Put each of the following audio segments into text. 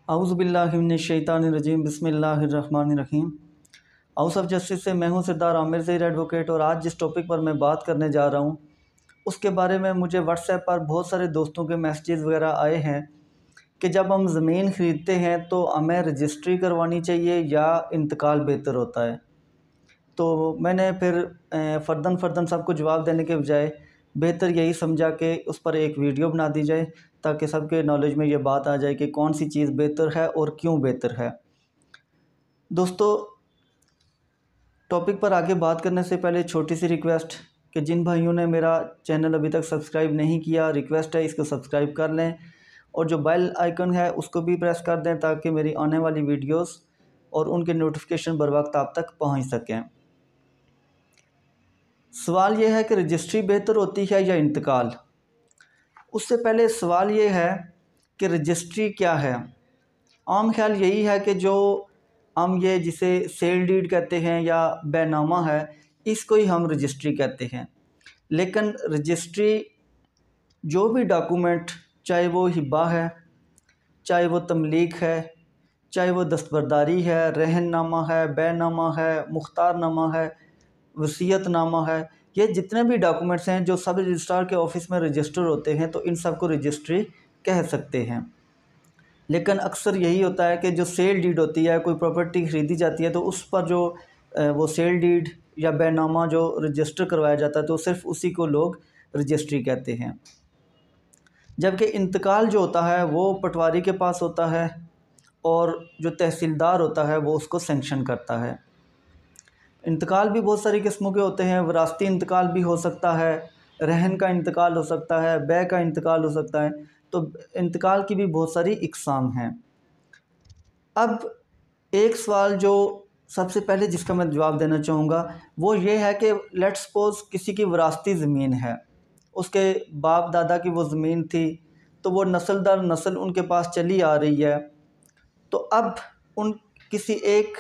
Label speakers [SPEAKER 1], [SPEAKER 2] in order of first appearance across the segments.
[SPEAKER 1] औज़ुबिल्लाहिमिनश्शैतानिर्रजीम बिस्मिल्लाहिर्रहमानिर्रहीम। House of justice से मैं हूं सरदार आमिर ज़हीर एडवोकेट। और आज जिस टॉपिक पर मैं बात करने जा रहा हूं उसके बारे में मुझे व्हाट्सएप पर बहुत सारे दोस्तों के मैसेजेस वगैरह आए हैं कि जब हम ज़मीन ख़रीदते हैं तो हमें रजिस्ट्री करवानी चाहिए या इंतकाल बेहतर होता है। तो मैंने फिर फ़र्दन सबको जवाब देने के बजाय बेहतर यही समझा कि उस पर एक वीडियो बना दी जाए ताकि सबके नॉलेज में ये बात आ जाए कि कौन सी चीज़ बेहतर है और क्यों बेहतर है। दोस्तों, टॉपिक पर आगे बात करने से पहले छोटी सी रिक्वेस्ट कि जिन भाइयों ने मेरा चैनल अभी तक सब्सक्राइब नहीं किया, रिक्वेस्ट है इसको सब्सक्राइब कर लें और जो बेल आइकन है उसको भी प्रेस कर दें ताकि मेरी आने वाली वीडियोस और उनके नोटिफिकेशन बर वक्त आप तक पहुंच सकें। सवाल ये है कि रजिस्ट्री बेहतर होती है या इंतकाल। उससे पहले सवाल ये है कि रजिस्ट्री क्या है। आम ख्याल यही है कि जो हम ये जिसे सेल डीड कहते हैं या बैनामा है, इसको ही हम रजिस्ट्री कहते हैं। लेकिन रजिस्ट्री जो भी डॉक्यूमेंट, चाहे वो हिब्बा है, चाहे वो तमलीक है, चाहे वो दस्तबरदारी है, रहननामा है, बैनामा है, मुख्तारनामा है, वसीयतनामा है, ये जितने भी डॉक्यूमेंट्स हैं जो सब रजिस्ट्रार के ऑफ़िस में रजिस्टर होते हैं तो इन सब को रजिस्ट्री कह सकते हैं। लेकिन अक्सर यही होता है कि जो सेल डीड होती है, कोई प्रॉपर्टी ख़रीदी जाती है तो उस पर जो वो सेल डीड या बैनामा जो रजिस्टर करवाया जाता है तो सिर्फ़ उसी को लोग रजिस्ट्री कहते हैं। जबकि इंतकाल जो होता है वो पटवारी के पास होता है और जो तहसीलदार होता है वो उसको सेंक्शन करता है। इंतकाल भी बहुत सारी किस्मों के होते हैं। विरासती इंतकाल भी हो सकता है, रहन का इंतकाल हो सकता है, बै का इंतकाल हो सकता है। तो इंतकाल की भी बहुत सारी इक़साम हैं। अब एक सवाल जो सबसे पहले जिसका मैं जवाब देना चाहूँगा वो ये है कि लेट्स सपोज़ किसी की विरासती ज़मीन है, उसके बाप दादा की वो ज़मीन थी तो वो नस्ल दर नस्ल उनके पास चली आ रही है। तो अब उन किसी एक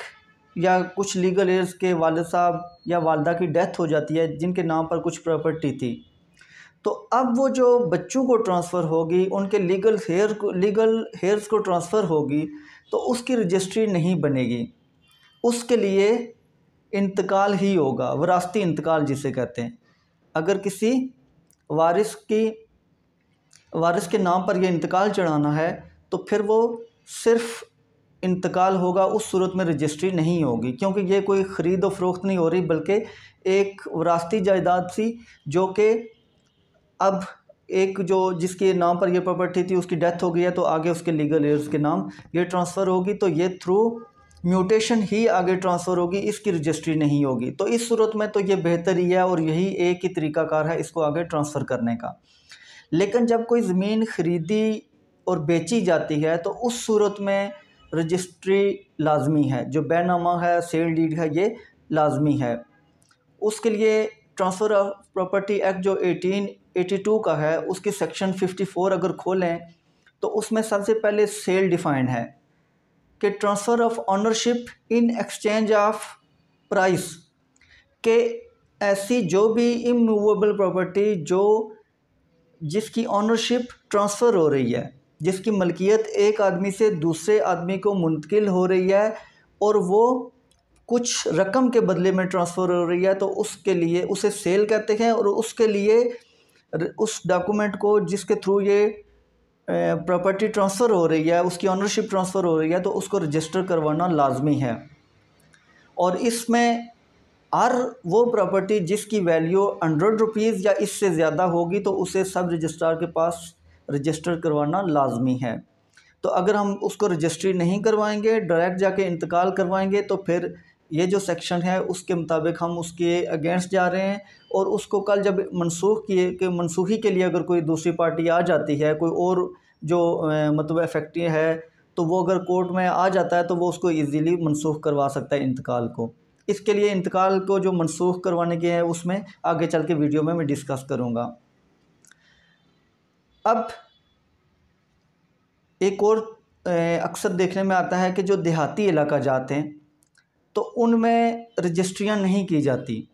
[SPEAKER 1] या कुछ लीगल एयर्स के वालिद साहब या वालिदा की डेथ हो जाती है जिनके नाम पर कुछ प्रॉपर्टी थी। तो अब वो जो बच्चों को ट्रांसफ़र होगी, उनके लीगल हेयर्स को ट्रांसफ़र होगी तो उसकी रजिस्ट्री नहीं बनेगी। उसके लिए इंतकाल ही होगा, विरासती इंतकाल जिसे कहते हैं। अगर किसी वारिस के नाम पर यह इंतकाल चढ़ाना है तो फिर वो सिर्फ़ इंतकाल होगा, उस सूरत में रजिस्ट्री नहीं होगी क्योंकि ये कोई ख़रीद व फ़रोख्त नहीं हो रही बल्कि एक विरासती जायदाद सी जो कि अब एक जो जिसके नाम पर यह प्रॉपर्टी थी उसकी डेथ हो गई है तो आगे उसके लीगल एयर्स के नाम ये ट्रांसफ़र होगी। तो ये थ्रू म्यूटेशन ही आगे ट्रांसफ़र होगी, इसकी रजिस्ट्री नहीं होगी। तो इस सूरत में तो ये बेहतर ही है और यही एक ही तरीक़ाकार है इसको आगे ट्रांसफ़र करने का। लेकिन जब कोई ज़मीन ख़रीदी और बेची जाती है तो उस सूरत में रजिस्ट्री लाजमी है। जो बैनामा है, सेल डीड है, ये लाजमी है। उसके लिए ट्रांसफ़र ऑफ प्रॉपर्टी एक्ट जो 1882 का है उसकी सेक्शन 54 अगर खोलें तो उसमें सबसे पहले सेल डिफ़ाइंड है कि transfer of ownership in exchange of price, के ऐसी जो भी इमूवेबल प्रॉपर्टी जो जिसकी ऑनरशिप ट्रांसफ़र हो रही है, जिसकी मलकियत एक आदमी से दूसरे आदमी को मुंतकिल हो रही है और वो कुछ रकम के बदले में ट्रांसफ़र हो रही है तो उसके लिए उसे सेल कहते हैं। और उसके लिए उस डॉक्यूमेंट को जिसके थ्रू ये प्रॉपर्टी ट्रांसफ़र हो रही है, उसकी ऑनरशिप ट्रांसफ़र हो रही है तो उसको रजिस्टर करवाना लाजमी है। और इसमें हर वो प्रॉपर्टी जिसकी वैल्यू 100 रुपीज़ या इससे ज़्यादा होगी तो उसे सब रजिस्ट्रार के पास रजिस्टर करवाना लाजमी है। तो अगर हम उसको रजिस्ट्री नहीं करवाएंगे, डायरेक्ट जाके इंतकाल करवाएंगे तो फिर ये जो सेक्शन है उसके मुताबिक हम उसके अगेंस्ट जा रहे हैं। और उसको कल जब मनसूखी के लिए अगर कोई दूसरी पार्टी आ जाती है, कोई और जो मतलब इफेक्टिव है, तो वो अगर कोर्ट में आ जाता है तो वो उसको ईज़िली मनसूख करवा सकता है इंतकाल को। इसके लिए इंतकाल को जो मनसूख करवाने के हैं उसमें आगे चल के वीडियो में मैं डिस्कस करूँगा। अब एक और अक्सर देखने में आता है कि जो देहाती इलाका जाते हैं तो उनमें रजिस्ट्रियाँ नहीं की जाती।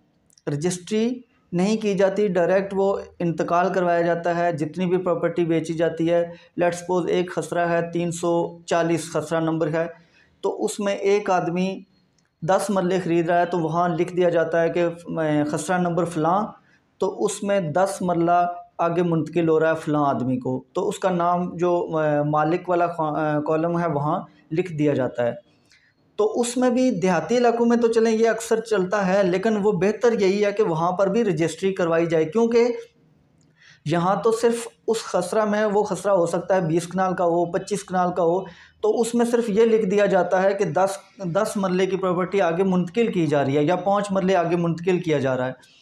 [SPEAKER 1] रजिस्ट्री नहीं की जाती, डायरेक्ट वो इंतकाल करवाया जाता है। जितनी भी प्रॉपर्टी बेची जाती है, लेट्स सपोज एक खसरा है 340 खसरा नंबर है, तो उसमें एक आदमी 10 मरले ख़रीद रहा है, तो वहाँ लिख दिया जाता है कि खसरा नंबर फ़लाँ, तो उसमें 10 मरला आगे मुंतकिल हो रहा है फ़लाँ आदमी को, तो उसका नाम जो मालिक वाला कॉलम है वहाँ लिख दिया जाता है। तो उसमें भी देहाती इलाकों में तो चलें ये अक्सर चलता है, लेकिन वो बेहतर यही है कि वहाँ पर भी रजिस्ट्री करवाई जाए, क्योंकि यहाँ तो सिर्फ उस खसरा में वो खसरा हो सकता है 20 कनाल का हो, 25 कनाल का हो, तो उसमें सिर्फ ये लिख दिया जाता है कि 10 मरले की प्रॉपर्टी आगे मुंतकिल की जा रही है या 5 मरले आगे मुंतकिल किया जा रहा है।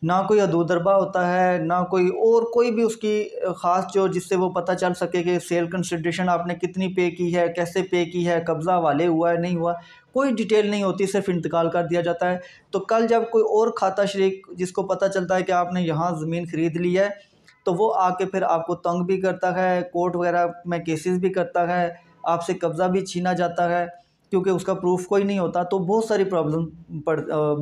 [SPEAKER 1] ना कोई हदूदरबा होता है, ना कोई भी उसकी ख़ास जो जिससे वो पता चल सके कि सेल कंसिडरेशन आपने कितनी पे की है, कैसे पे की है, कब्ज़ा वाले हुआ है नहीं हुआ, कोई डिटेल नहीं होती, सिर्फ इंतकाल कर दिया जाता है। तो कल जब कोई और खाता शरीक जिसको पता चलता है कि आपने यहाँ ज़मीन ख़रीद ली है, तो वो आके फिर आपको तंग भी करता है, कोर्ट वगैरह में केसेस भी करता है, आपसे कब्ज़ा भी छीना जाता है, क्योंकि उसका प्रूफ कोई नहीं होता, तो बहुत सारी प्रॉब्लम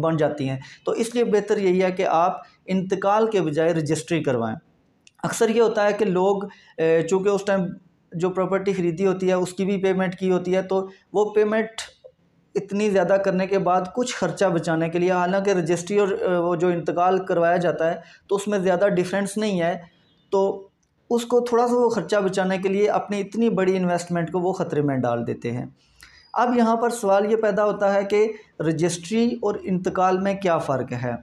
[SPEAKER 1] बन जाती हैं। तो इसलिए बेहतर यही है कि आप इंतकाल के बजाय रजिस्ट्री करवाएं। अक्सर ये होता है कि लोग चूँकि उस टाइम जो प्रॉपर्टी ख़रीदी होती है उसकी भी पेमेंट की होती है, तो वो पेमेंट इतनी ज़्यादा करने के बाद कुछ ख़र्चा बचाने के लिए, हालांकि रजिस्ट्री और वो जो इंतकाल करवाया जाता है तो उसमें ज़्यादा डिफरेंस नहीं है, तो उसको थोड़ा सा वो ख़र्चा बचाने के लिए अपनी इतनी बड़ी इन्वेस्टमेंट को वो ख़तरे में डाल देते हैं। अब यहाँ पर सवाल ये पैदा होता है कि रजिस्ट्री और इंतकाल में क्या फ़र्क है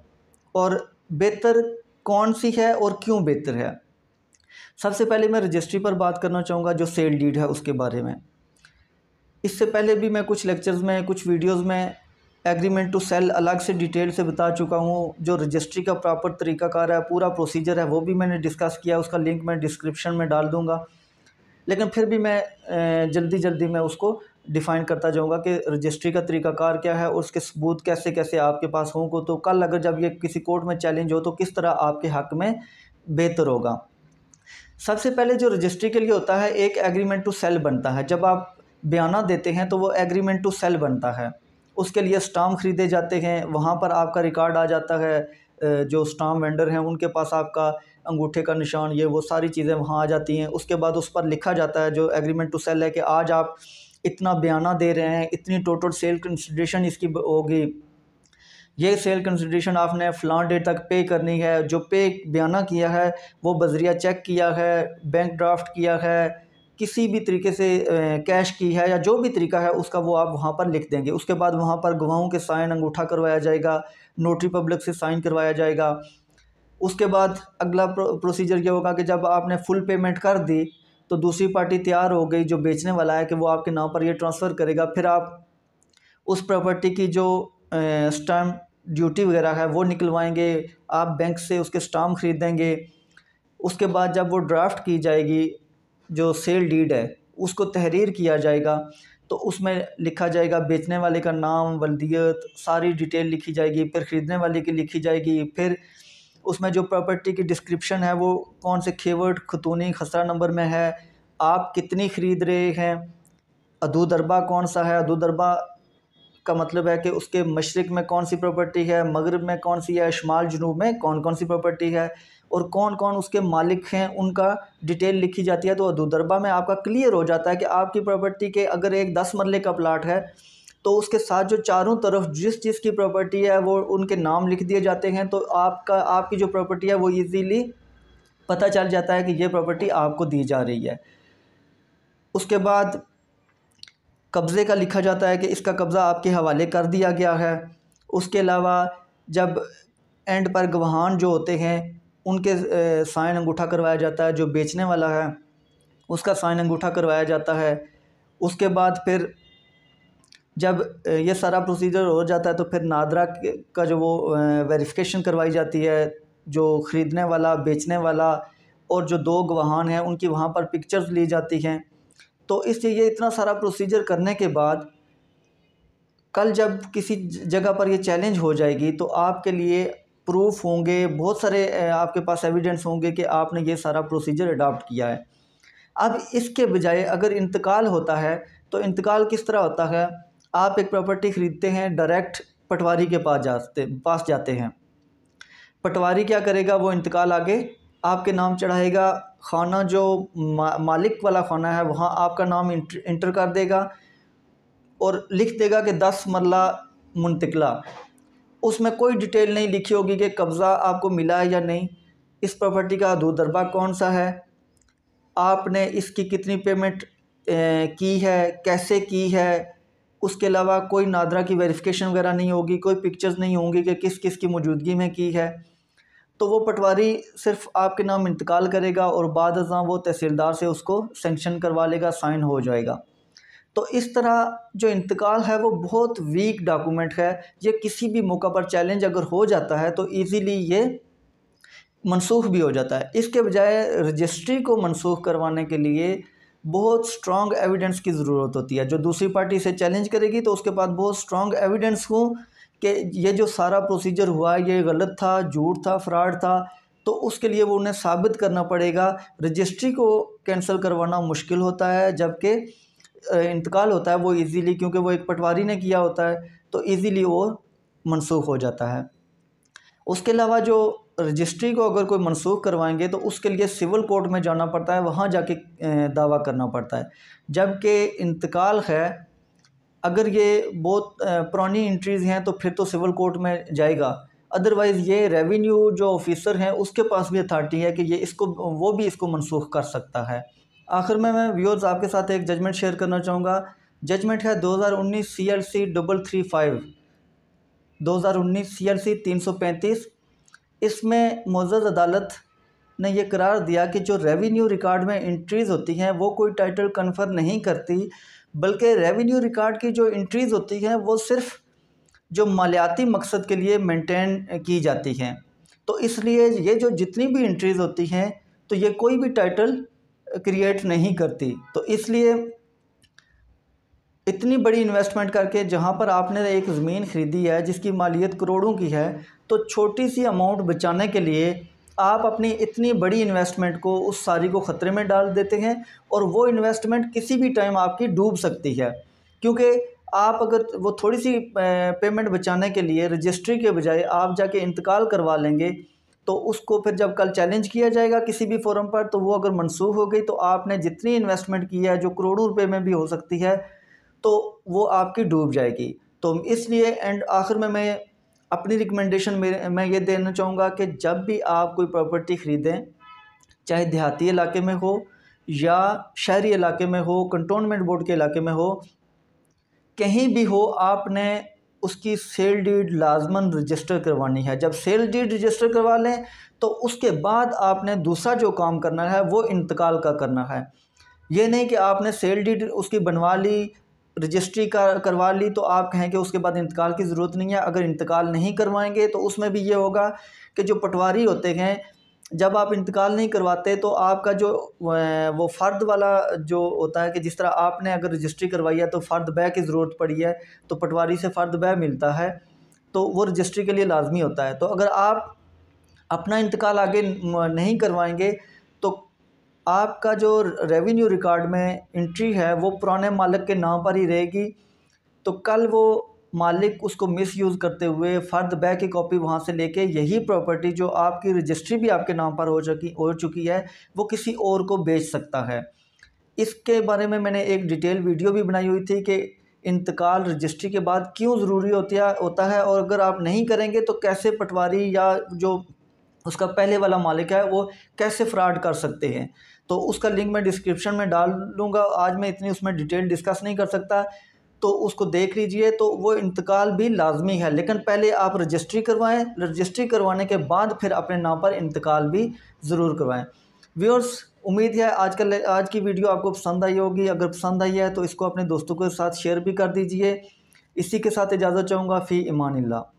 [SPEAKER 1] और बेहतर कौन सी है और क्यों बेहतर है। सबसे पहले मैं रजिस्ट्री पर बात करना चाहूँगा, जो सेल डीड है उसके बारे में। इससे पहले भी मैं कुछ लेक्चर्स में, कुछ वीडियोस में एग्रीमेंट टू सेल अलग से डिटेल से बता चुका हूँ। जो रजिस्ट्री का प्रॉपर तरीक़ाकार है, पूरा प्रोसीजर है, वो भी मैंने डिस्कस किया, उसका लिंक मैं डिस्क्रिप्शन में डाल दूँगा। लेकिन फिर भी मैं जल्दी में उसको डिफ़ाइन करता जाऊँगा कि रजिस्ट्री का तरीक़ाकार क्या है और उसके सबूत कैसे कैसे आपके पास हों, तो कल अगर जब ये किसी कोर्ट में चैलेंज हो तो किस तरह आपके हक़ में बेहतर होगा। सबसे पहले जो रजिस्ट्री के लिए होता है, एक एग्रीमेंट टू सेल बनता है। जब आप बयाना देते हैं तो वो एग्रीमेंट टू सेल बनता है। उसके लिए स्टाम्प ख़रीदे जाते हैं, वहाँ पर आपका रिकॉर्ड आ जाता है, जो स्टाम्प वेंडर हैं उनके पास आपका अंगूठे का निशान, ये वो सारी चीज़ें वहाँ आ जाती हैं। उसके बाद उस पर लिखा जाता है, जो एग्रीमेंट टू सेल है, कि आज आप इतना बयाना दे रहे हैं, इतनी टोटल सेल कंसिडरेशन इसकी होगी, ये सेल कंसिडरेशन आपने फ़लाँ डेट तक पे करनी है। जो पे बयाना किया है वो बजरिया चेक किया है, बैंक ड्राफ्ट किया है, किसी भी तरीके से कैश की है, या जो भी तरीका है उसका वो आप वहाँ पर लिख देंगे। उसके बाद वहाँ पर गवाहों के साइन अंगूठा करवाया जाएगा, नोटरी पब्लिक से साइन करवाया जाएगा। उसके बाद अगला प्रोसीजर ये होगा कि जब आपने फुल पेमेंट कर दी तो दूसरी पार्टी तैयार हो गई, जो बेचने वाला है, कि वो आपके नाम पर ये ट्रांसफ़र करेगा। फिर आप उस प्रॉपर्टी की जो स्टाम्प ड्यूटी वगैरह है वो निकलवाएंगे, आप बैंक से उसके स्टाम्प ख़रीदेंगे। उसके बाद जब वो ड्राफ्ट की जाएगी, जो सेल डीड है उसको तहरीर किया जाएगा, तो उसमें लिखा जाएगा बेचने वाले का नाम, वल्दियत, सारी डिटेल लिखी जाएगी। फिर ख़रीदने वाले की लिखी जाएगी। फिर उसमें जो प्रॉपर्टी की डिस्क्रिप्शन है वो कौन से खेवर्ड, खतूनी, खसरा नंबर में है, आप कितनी ख़रीद रहे हैं, हदूदरबा कौन सा है, हदूदरबा का मतलब है कि उसके मशरिक़ में कौन सी प्रॉपर्टी है, मगरिब में कौन सी है, शुमाल जनूब में कौन कौन सी प्रॉपर्टी है, और कौन कौन उसके मालिक हैं, उनका डिटेल लिखी जाती है। तो हदूदरबा में आपका क्लियर हो जाता है कि आपकी प्रॉपर्टी के अगर एक 10 मरले का प्लाट है तो उसके साथ जो चारों तरफ जिस चीज़ की प्रॉपर्टी है वो उनके नाम लिख दिए जाते हैं। तो आपकी जो प्रॉपर्टी है वो ईज़िली पता चल जाता है कि ये प्रॉपर्टी आपको दी जा रही है। उसके बाद कब्ज़े का लिखा जाता है कि इसका कब्ज़ा आपके हवाले कर दिया गया है। उसके अलावा जब एंड पर गवाहान जो होते हैं उनके साइन अंगूठा करवाया जाता है, जो बेचने वाला है उसका साइन अंगूठा करवाया जाता है। उसके बाद फिर जब ये सारा प्रोसीजर हो जाता है तो फिर नादरा का जो वो वेरिफिकेशन करवाई जाती है, जो ख़रीदने वाला, बेचने वाला और जो दो गवाहान हैं उनकी वहाँ पर पिक्चर्स ली जाती हैं। तो इसलिए ये इतना सारा प्रोसीजर करने के बाद कल जब किसी जगह पर ये चैलेंज हो जाएगी तो आपके लिए प्रूफ होंगे, बहुत सारे आपके पास एविडेंस होंगे कि आपने ये सारा प्रोसीजर अडॉप्ट किया है। अब इसके बजाय अगर इंतकाल होता है तो इंतकाल किस तरह होता है, आप एक प्रॉपर्टी ख़रीदते हैं, डायरेक्ट पटवारी के पास जाते हैं। पटवारी क्या करेगा, वो इंतकाल आगे आपके नाम चढ़ाएगा। खाना जो मालिक वाला खाना है वहाँ आपका नाम इंटर कर देगा और लिख देगा कि 10 मरला मुंतकला। उसमें कोई डिटेल नहीं लिखी होगी कि कब्ज़ा आपको मिला है या नहीं, इस प्रॉपर्टी का हदूद दरबा कौन सा है, आपने इसकी कितनी पेमेंट की है, कैसे की है। उसके अलावा कोई नादरा की वेरिफिकेशन वगैरह नहीं होगी, कोई पिक्चर्स नहीं होंगी कि किस किस की मौजूदगी में की है। तो वो पटवारी सिर्फ आपके नाम इंतकाल करेगा और बाद अज़ां वो तहसीलदार से उसको सेंक्शन करवा लेगा, साइन हो जाएगा। तो इस तरह जो इंतकाल है वो बहुत वीक डॉक्यूमेंट है। ये किसी भी मौका पर चैलेंज अगर हो जाता है तो ईज़िली ये मनसूख भी हो जाता है। इसके बजाय रजिस्ट्री को मनसूख करवाने के लिए बहुत स्ट्रॉन्ग एविडेंस की ज़रूरत होती है। जो दूसरी पार्टी से चैलेंज करेगी तो उसके पास बहुत स्ट्रॉन्ग एविडेंस हो कि ये जो सारा प्रोसीजर हुआ ये गलत था, झूठ था, फ्रॉड था। तो उसके लिए वो उन्हें साबित करना पड़ेगा। रजिस्ट्री को कैंसिल करवाना मुश्किल होता है, जबकि इंतकाल होता है वो इजीली, क्योंकि वो एक पटवारी ने किया होता है तो इजीली वो मनसूख हो जाता है। उसके अलावा जो रजिस्ट्री को अगर कोई मनसूख करवाएंगे तो उसके लिए सिविल कोर्ट में जाना पड़ता है, वहाँ जाके दावा करना पड़ता है। जबकि इंतकाल है, अगर ये बहुत पुरानी एंट्रीज़ हैं तो फिर तो सिविल कोर्ट में जाएगा। अदरवाइज़ ये रेवेन्यू जो ऑफिसर हैं उसके पास भी अथॉरिटी है कि ये इसको वो भी इसको मनसूख कर सकता है। आखिर में मैं व्यूअर्स आपके साथ एक जजमेंट शेयर करना चाहूँगा। जजमेंट है 2019 CLC 335, 2019 CLC 335। इसमें मुअज़्ज़ज़ अदालत ने यह करार दिया कि जो रेवेन्यू रिकॉर्ड में एंट्रीज़ होती हैं वो कोई टाइटल कन्फर नहीं करती, बल्कि रेवेन्यू रिकॉर्ड की जो एंट्रीज़ होती हैं वो सिर्फ़ जो मालियाती मकसद के लिए मेंटेन की जाती हैं। तो इसलिए ये जो जितनी भी एंट्रीज़ होती हैं तो ये कोई भी टाइटल क्रिएट नहीं करती। तो इसलिए इतनी बड़ी इन्वेस्टमेंट करके जहाँ पर आपने एक ज़मीन ख़रीदी है जिसकी मालियत करोड़ों की है, तो छोटी सी अमाउंट बचाने के लिए आप अपनी इतनी बड़ी इन्वेस्टमेंट को उस सारी को ख़तरे में डाल देते हैं और वो इन्वेस्टमेंट किसी भी टाइम आपकी डूब सकती है। क्योंकि आप अगर वो थोड़ी सी पेमेंट बचाने के लिए रजिस्ट्री के बजाय आप जाके इंतकाल करवा लेंगे तो उसको फिर जब कल चैलेंज किया जाएगा किसी भी फोरम पर, तो वो अगर मनसूख हो गई तो आपने जितनी इन्वेस्टमेंट की है जो करोड़ों रुपए में भी हो सकती है तो वो आपकी डूब जाएगी। तो इसलिए एंड आखिर में मैं अपनी रिकमेंडेशन मैं ये देना चाहूँगा कि जब भी आप कोई प्रॉपर्टी ख़रीदें, चाहे देहाती इलाके में हो या शहरी इलाके में हो, कंटोनमेंट बोर्ड के इलाके में हो, कहीं भी हो, आपने उसकी सेल डीड लाजमन रजिस्टर करवानी है। जब सेल डीड रजिस्टर करवा लें तो उसके बाद आपने दूसरा जो काम करना है वो इंतकाल का करना है। ये नहीं कि आपने सेल डीड उसकी बनवा ली, रजिस्ट्री का करवा ली तो आप कहें कि उसके बाद इंतकाल की ज़रूरत नहीं है। अगर इंतकाल नहीं करवाएंगे तो उसमें भी ये होगा कि जो पटवारी होते हैं, जब आप इंतकाल नहीं करवाते तो आपका जो वो फ़र्द वाला जो होता है कि जिस तरह आपने अगर रजिस्ट्री करवाई है तो फ़र्द बै की ज़रूरत पड़ी है तो पटवारी से फ़र्द बै मिलता है, तो वो रजिस्ट्री के लिए लाजमी होता है। तो अगर आप अपना इंतकाल आगे नहीं करवाएंगे तो आपका जो रेवेन्यू रिकॉर्ड में एंट्री है वो पुराने मालिक के नाम पर ही रहेगी। तो कल वो मालिक उसको मिसयूज़ करते हुए फ़र्द बै की कॉपी वहाँ से लेके यही प्रॉपर्टी जो आपकी रजिस्ट्री भी आपके नाम पर हो चुकी है वो किसी और को बेच सकता है। इसके बारे में मैंने एक डिटेल वीडियो भी बनाई हुई थी कि इंतकाल रजिस्ट्री के बाद क्यों ज़रूरी होता है और अगर आप नहीं करेंगे तो कैसे पटवारी या जो उसका पहले वाला मालिक है वो कैसे फ्रॉड कर सकते हैं। तो उसका लिंक मैं डिस्क्रिप्शन में डाल लूँगा। आज मैं इतनी उसमें डिटेल डिस्कस नहीं कर सकता, तो उसको देख लीजिए। तो वो इंतकाल भी लाजमी है, लेकिन पहले आप रजिस्ट्री करवाएं, रजिस्ट्री करवाने के बाद फिर अपने नाम पर इंतकाल भी ज़रूर करवाएं। व्यूअर्स, उम्मीद है आज की वीडियो आपको पसंद आई होगी। अगर पसंद आई है तो इसको अपने दोस्तों के साथ शेयर भी कर दीजिए। इसी के साथ इजाज़त चाहूँगा। फ़ी इमानिल्लाह।